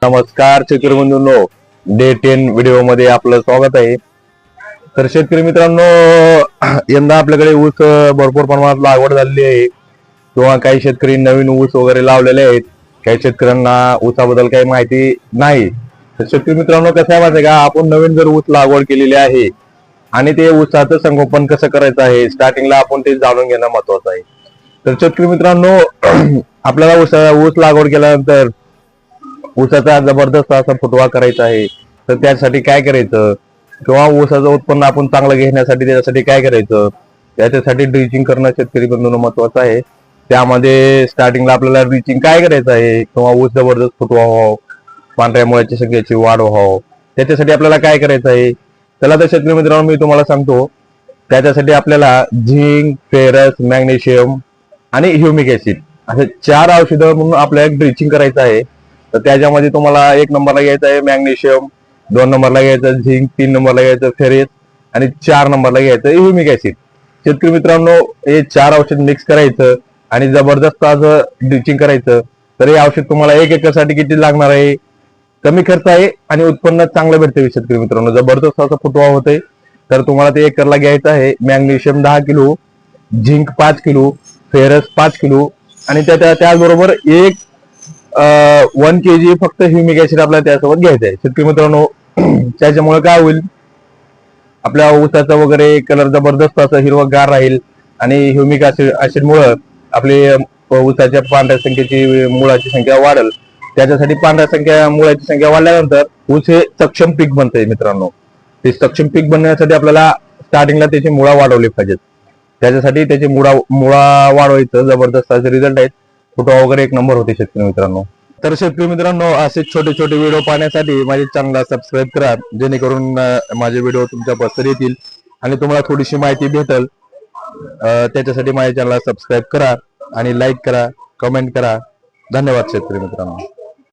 नमस्कार शेतकरी बंधूंनो, day 10 video मध्ये आपलं स्वागत आहे. तर शेतकरी मित्रांनो, यंदा आपल्याकडे ऊस भरपूर प्रमाणात लागवड झालेली आहे किंवा काही शेतकरी नवीन ऊस वगैरे लावलेले आहेत. काही शेतकऱ्यांना ऊसाबद्दल काही माहिती नाही. तर शेतकरी मित्रांनो, कसं आहे माहिती का, आपण नवीन जर ऊस लागवड केलेली आहे आणि ते ऊसाचं संगोपन कसं करायचं आहे, स्टार्टिंगला आपण ते जाणून घेणं महत्वाचं आहे. तर शेतकरी मित्रांनो, आपल्याला ऊस लागवड केल्यानंतर ऊसाचा जबरदस्त असा फुटवा करायचा आहे. तर त्यासाठी काय करायचं, किंवा ऊसाचं उत्पन्न आपण चांगलं घेण्यासाठी त्याच्यासाठी काय करायचं, त्याच्यासाठी ड्रिचिंग करणं शेतकरी बंधूंनो महत्वाचं आहे. त्यामध्ये स्टार्टिंगला आपल्याला ड्रिचिंग काय करायचं आहे, किंवा ऊस जबरदस्त फुटवा व्हावं, पांढऱ्या मुळ्याची संख्येची वाढ व्हावं, त्याच्यासाठी आपल्याला काय करायचं आहे. त्याला तर शेतकरी मित्रांनो मी तुम्हाला सांगतो, त्याच्यासाठी आपल्याला झिंक, फेरस, मॅग्नेशियम आणि ह्युमिक ऍसिड असे 4 औषधं म्हणून आपल्याला ड्रिचिंग करायचं आहे. तर त्याच्यामध्ये तुम्हाला 1 नंबरला घ्यायचं आहे मॅग्नेशियम, 2 नंबरला घ्यायचं झिंक, 3 नंबरला घ्यायचं फेरेस आणि 4 नंबरला घ्यायचं ह्युमिक ऍसिड. शेतकरी मित्रांनो, हे 4 औषध मिक्स करायचं आणि जबरदस्त असं ड्रिचिंग करायचं. तर हे औषध तुम्हाला 1 एकरसाठी किती लागणार आहे, कमी खर्च आहे आणि उत्पन्न चांगलं भेटते. शेतकरी मित्रांनो, जबरदस्त असं फुटवा होते. तर तुम्हाला ते एकरला घ्यायचं आहे magnesium 10 kilo, zinc 5 kilo, ferrous 5 kilo आणि त्याचबरोबर 1 kg फक्त ह्युमिक ऍसिड आपल्याला त्यासोबत घ्यायचं आहे. शेतकरी मित्रांनो, त्याच्यामुळे काय होईल, आपल्या ऊसाचा वगैरे कलर जबरदस्त असं हिरवगार राहील आणि ह्युमिक ऍसिड मुळे आपली ऊसाच्या पांढऱ्या संख्येची मुळाची संख्या वाढेल. त्याच्यासाठी मुळाची संख्या वाढल्यानंतर ऊस हे सक्षम पीक बनतंय. मित्रांनो, ते सक्षम पीक बनण्यासाठी आपल्याला स्टार्टिंगला त्याची मुळा वाढवली पाहिजेत. त्याच्यासाठी त्याची मुळा वाढवायचं जबरदस्त असे रिझल्ट आहेत. फुटवा वगैरे 1 नंबर होते शेतकरी मित्रांनो. तर शेतकरी मित्रांनो, असे छोटे छोटे व्हिडिओ पाहण्यासाठी माझे चॅनलला सबस्क्राईब करा, जेणेकरून माझे व्हिडिओ तुमच्या पसर येतील आणि तुम्हाला थोडीशी माहिती भेटेल. त्याच्यासाठी माझ्या चॅनलला सबस्क्राईब करा आणि लाईक करा, कमेंट करा. धन्यवाद शेतकरी मित्रांनो.